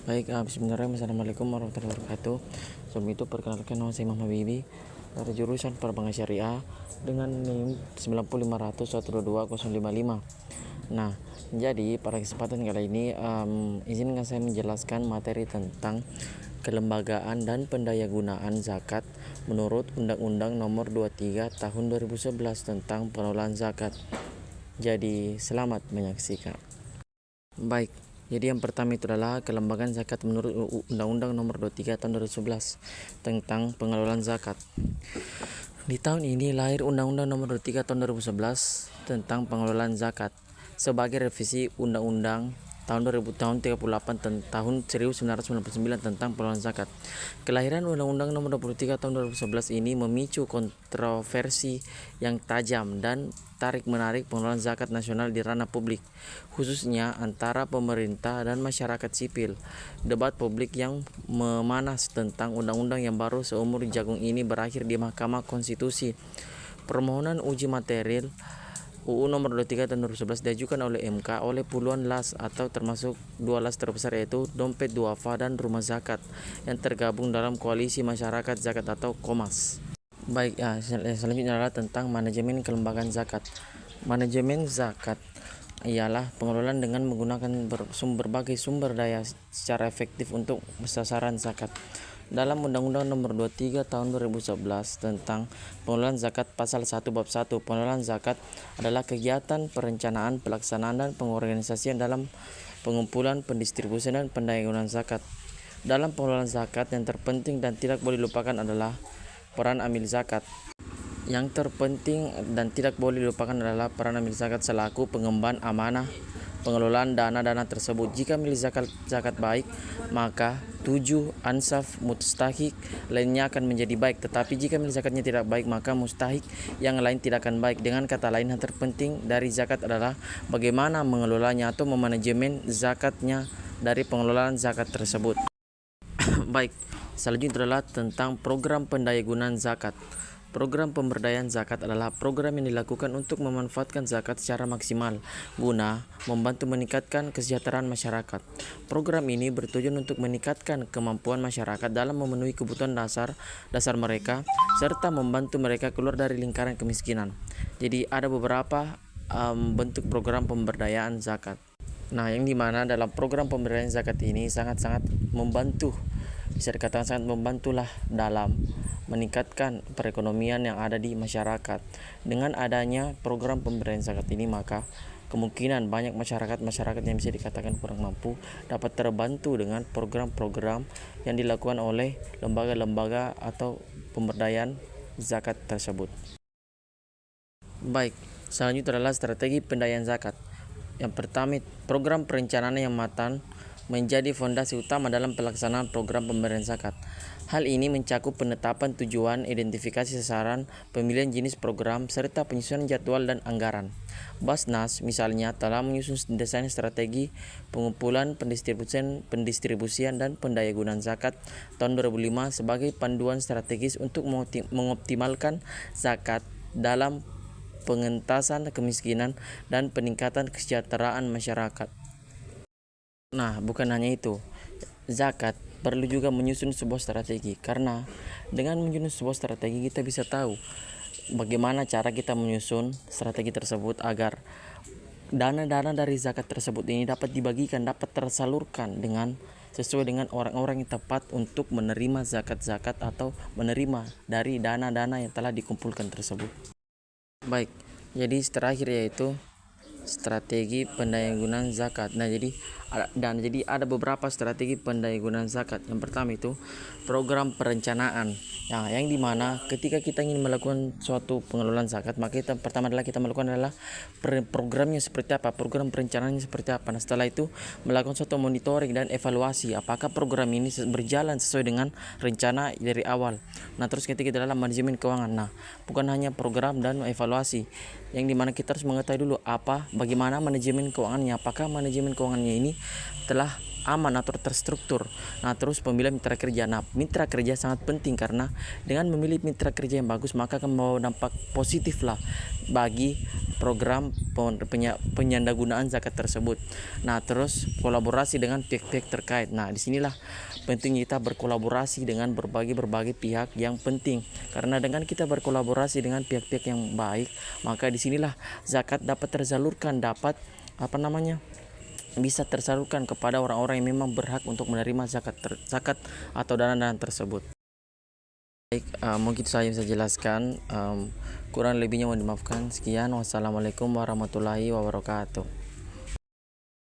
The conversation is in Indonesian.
Baik, bismillahirrahmanirrahim. Assalamualaikum warahmatullahi wabarakatuh. Sebelum itu perkenalkan, nama saya Imam Habibi dari jurusan Perbankan Syariah dengan NIM 90500120055. Nah, jadi pada kesempatan kali ini izinkan saya menjelaskan materi tentang kelembagaan dan pendayagunaan zakat menurut Undang-Undang Nomor 23 Tahun 2011 tentang pengelolaan zakat. Jadi, selamat menyaksikan. Baik, jadi yang pertama itu adalah kelembagaan zakat menurut Undang-Undang Nomor 23 Tahun 2011 tentang pengelolaan zakat. Di tahun ini lahir Undang-Undang Nomor 23 Tahun 2011 tentang pengelolaan zakat sebagai revisi Undang-Undang tahun 38 tahun 1999 tentang pengelolaan zakat. Kelahiran Undang-Undang Nomor 23 Tahun 2011 ini memicu kontroversi yang tajam dan tarik-menarik pengelolaan zakat nasional di ranah publik, khususnya antara pemerintah dan masyarakat sipil. Debat publik yang memanas tentang undang-undang yang baru seumur jagung ini berakhir di Mahkamah Konstitusi. Permohonan uji material UU Nomor 23 Tahun 2011 diajukan oleh MK oleh puluhan las atau termasuk dua las terbesar, yaitu Dompet Duafa dan Rumah Zakat yang tergabung dalam Koalisi Masyarakat Zakat atau KOMAS. Baik, selanjutnya adalah tentang manajemen kelembagaan zakat. Manajemen zakat ialah pengelolaan dengan menggunakan berbagai sumber daya secara efektif untuk sasaran zakat. Dalam Undang-Undang Nomor 23 Tahun 2011 tentang pengelolaan zakat, pasal 1 bab 1, pengelolaan zakat adalah kegiatan perencanaan, pelaksanaan dan pengorganisasian dalam pengumpulan, pendistribusian dan pendayagunaan zakat. Dalam pengelolaan zakat, yang terpenting dan tidak boleh dilupakan adalah peran amil zakat. Yang terpenting dan tidak boleh dilupakan adalah peran amil zakat selaku pengemban amanah pengelolaan dana-dana tersebut. Jika milik zakat baik, maka 7 ansaf mustahik lainnya akan menjadi baik. Tetapi jika milik zakatnya tidak baik, maka mustahik yang lain tidak akan baik. Dengan kata lain, yang terpenting dari zakat adalah bagaimana mengelolanya atau memanajemen zakatnya dari pengelolaan zakat tersebut. Baik, selanjutnya adalah tentang program pendayagunaan zakat. Program pemberdayaan zakat adalah program yang dilakukan untuk memanfaatkan zakat secara maksimal guna membantu meningkatkan kesejahteraan masyarakat. Program ini bertujuan untuk meningkatkan kemampuan masyarakat dalam memenuhi kebutuhan dasar mereka serta membantu mereka keluar dari lingkaran kemiskinan. Jadi ada beberapa bentuk program pemberdayaan zakat. Nah, yang dimana dalam program pemberdayaan zakat ini sangat-sangat membantu, bisa dikatakan sangat membantulah dalam meningkatkan perekonomian yang ada di masyarakat. Dengan adanya program pemberdayaan zakat ini, maka kemungkinan banyak masyarakat yang bisa dikatakan kurang mampu dapat terbantu dengan program-program yang dilakukan oleh lembaga-lembaga atau pemberdayaan zakat tersebut. Baik, selanjutnya adalah strategi pendayaan zakat. Yang pertama, program perencanaan yang matang menjadi fondasi utama dalam pelaksanaan program pemberdayaan zakat. Hal ini mencakup penetapan tujuan, identifikasi sasaran, pemilihan jenis program, serta penyusunan jadwal dan anggaran. Basnas misalnya telah menyusun desain strategi pengumpulan, pendistribusian dan pendayagunaan zakat tahun 2005 sebagai panduan strategis untuk mengoptimalkan zakat dalam pengentasan kemiskinan dan peningkatan kesejahteraan masyarakat. Nah, bukan hanya itu, zakat perlu juga menyusun sebuah strategi, karena dengan menyusun sebuah strategi kita bisa tahu bagaimana cara kita menyusun strategi tersebut agar dana-dana dari zakat tersebut ini dapat dibagikan, dapat tersalurkan sesuai dengan orang-orang yang tepat untuk menerima zakat-zakat atau menerima dari dana-dana yang telah dikumpulkan tersebut. Baik, jadi terakhir yaitu strategi pendayagunaan zakat. Nah, jadi ada beberapa strategi pendayagunaan zakat. Yang pertama itu program perencanaan. Nah, yang dimana ketika kita ingin melakukan suatu pengelolaan zakat, maka pertama adalah kita melakukan adalah programnya seperti apa, program perencanaannya seperti apa. Nah, setelah itu melakukan suatu monitoring dan evaluasi apakah program ini berjalan sesuai dengan rencana dari awal. Nah, terus ketika dalam manajemen keuangan, nah bukan hanya program dan evaluasi, yang dimana kita harus mengetahui dulu bagaimana manajemen keuangannya, apakah manajemen keuangannya ini telah aman atau terstruktur. Nah, terus pemilihan mitra kerja. Nah, mitra kerja sangat penting, karena dengan memilih mitra kerja yang bagus maka akan membawa dampak positif lah bagi program penyalahgunaan zakat tersebut. Nah, terus kolaborasi dengan pihak-pihak terkait. Nah, disinilah penting kita berkolaborasi dengan berbagai pihak yang penting, karena dengan kita berkolaborasi dengan pihak-pihak yang baik, maka disinilah zakat dapat tersalurkan, dapat bisa tersalurkan kepada orang-orang yang memang berhak untuk menerima zakat atau dana-dana tersebut. Baik, mungkin saya bisa jelaskan, kurang lebihnya mohon dimaafkan. Sekian, wassalamualaikum warahmatullahi wabarakatuh.